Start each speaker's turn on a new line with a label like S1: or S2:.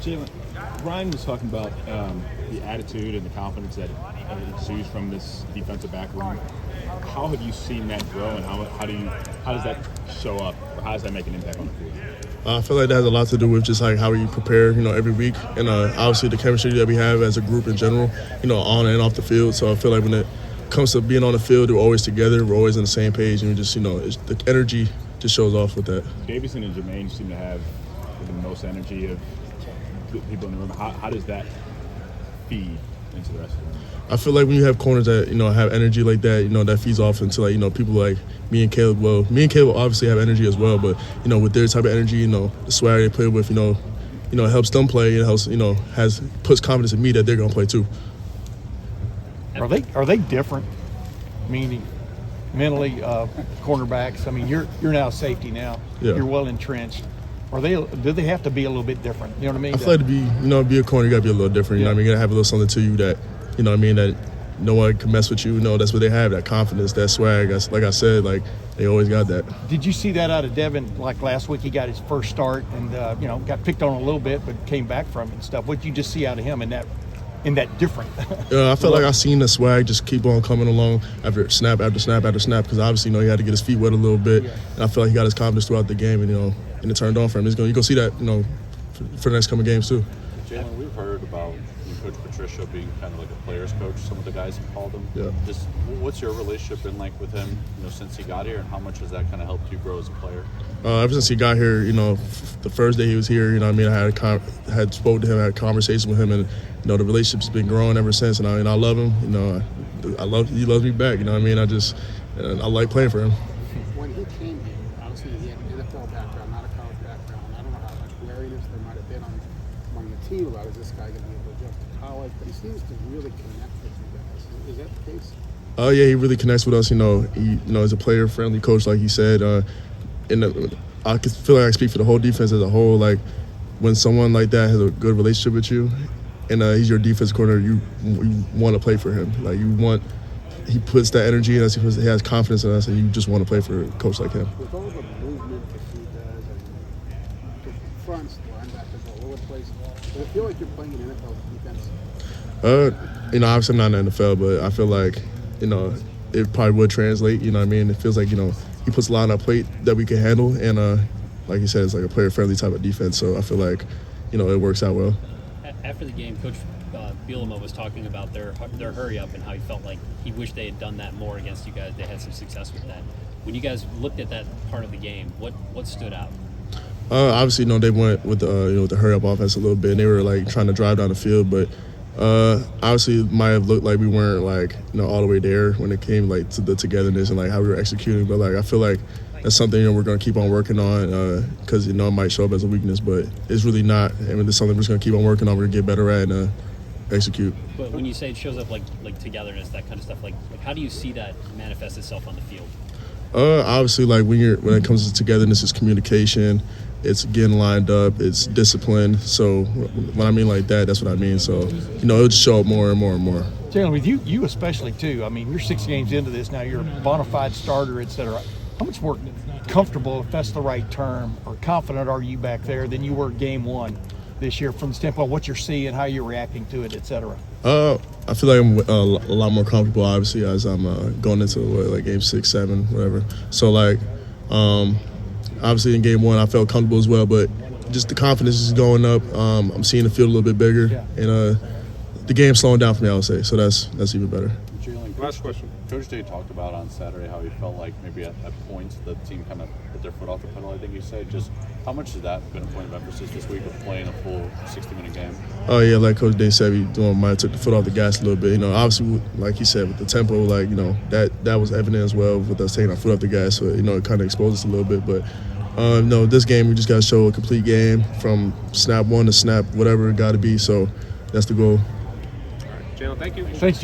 S1: Jaylen, Ryan was talking about the attitude and the confidence that exudes from this defensive back room. How have you seen that grow, and how does that show up, or how does that make an impact on the field?
S2: I feel like that has a lot to do with just like how we prepare, every week, and obviously the chemistry that we have as a group in general, on and off the field. So I feel like when it comes to being on the field, we're always together, we're always on the same page, and we just, the energy just shows off with that.
S1: Davison and Jermaine seem to have the most energy of people in the room. How does that feed into the rest of the room?
S2: I feel like when you have corners that, have energy like that, that feeds off into, like, people like me and Caleb. Well, me and Caleb obviously have energy as well, but, with their type of energy, the swag they play with, it helps them play. It helps, puts confidence in me that they're going to play too.
S3: Are they different? Meaning mentally, cornerbacks. I mean, you're now safety now.
S2: Yeah.
S3: You're well entrenched. Do they have to be a little bit different? You know what I mean?
S2: I feel like to be a corner, you got to be a little different. You know what I mean? You got to have a little something to you that, that no one can mess with you. That's what they have, that confidence, that swag. Like I said, like, they always got that.
S3: Did you see that out of Devin? Like last week, he got his first start and, got picked on a little bit, but came back from it and stuff. What did you just see out of him in that different?
S2: I felt like I seen the swag just keep on coming along after snap after snap after snap, because obviously, he had to get his feet wet a little bit. Yeah. And I felt like he got his confidence throughout the game, and, and it turned on for him. You're going to see that, for the next coming games too.
S4: Jaylen, we've heard about Coach Patricia being kind of like a player's coach, some of the guys have called him.
S2: Yeah.
S4: Just what's your relationship been like with him, since he got here, and how much has that kind of helped you grow as a player?
S2: Ever since he got here, the first day he was here, I had spoke to him, had a conversation with him, and the relationship's been growing ever since. And I love him. He loves me back. I like playing for him.
S5: When he came here, obviously he had an NFL background, not a college background. I don't know how much wariness there might have been among the team about, is this guy going to be able to adjust to college? But he seems to really connect with you guys. Is that the case?
S2: Yeah, he really connects with us. He's a player-friendly coach, like he said. I feel like I speak for the whole defense as a whole. Like, when someone like that has a good relationship with you, and he's your defense corner, you want to play for him. Like, he puts that energy in us. He has confidence in us, and you just want to play for a coach like him.
S5: With all the movement that he does, and the fronts, the linebackers all over the place, does it feel like you're playing an NFL defense?
S2: Obviously I'm not in the NFL, but I feel like, it probably would translate. It feels like, he puts a lot on our plate that we can handle, and like you said, it's like a player-friendly type of defense. So I feel like, it works out well.
S6: After the game, Coach Bielema was talking about their hurry up and how he felt like he wished they had done that more against you guys. They had some success with that. When you guys looked at that part of the game, what stood out?
S2: Obviously, they went with the hurry up offense a little bit. And they were like trying to drive down the field, but obviously it might have looked like we weren't like all the way there when it came like to the togetherness and like how we were executing. But like I feel like that's something we're going to keep on working on, because it might show up as a weakness, but it's really not. It's something we're just going to keep on working on. We're going to get better at and execute.
S6: But when you say it shows up like togetherness, that kind of stuff, like how do you see that manifest itself on the field?
S2: Obviously, like when it comes to togetherness, it's communication, it's getting lined up, it's discipline. So when I mean like that, that's what I mean. So it'll just show up more and more and more.
S3: Jaylen, with you especially too. I mean, you're 6 games into this now. You're a bona fide starter, etc. How much more comfortable, if that's the right term, or confident are you back there than you were game one this year, from the standpoint of what you're seeing, how you're reacting to it, etc.?
S2: I feel like I'm a lot more comfortable, obviously, as I'm going into game 6, 7, whatever. So like, obviously in game one I felt comfortable as well, but just the confidence is going up. I'm seeing the field a little bit bigger, and the game's slowing down for me, I would say. So that's even better.
S4: Jaylen, last question. Coach Day talked about on Saturday how he felt like maybe at points the team kind of put their foot off the pedal, I think he said. Just how much has that been a point of emphasis this week of playing a full 60-minute game?
S2: Oh, yeah, like Coach Day said, might have took the foot off the gas a little bit. Obviously, like he said, with the tempo, like, that was evident as well with us taking our foot off the gas. So, it kind of exposed us a little bit. But, this game, we just got to show a complete game from snap one to snap whatever it got to be. So that's the goal.
S7: All right, Jaylen, thank you.
S3: Thanks,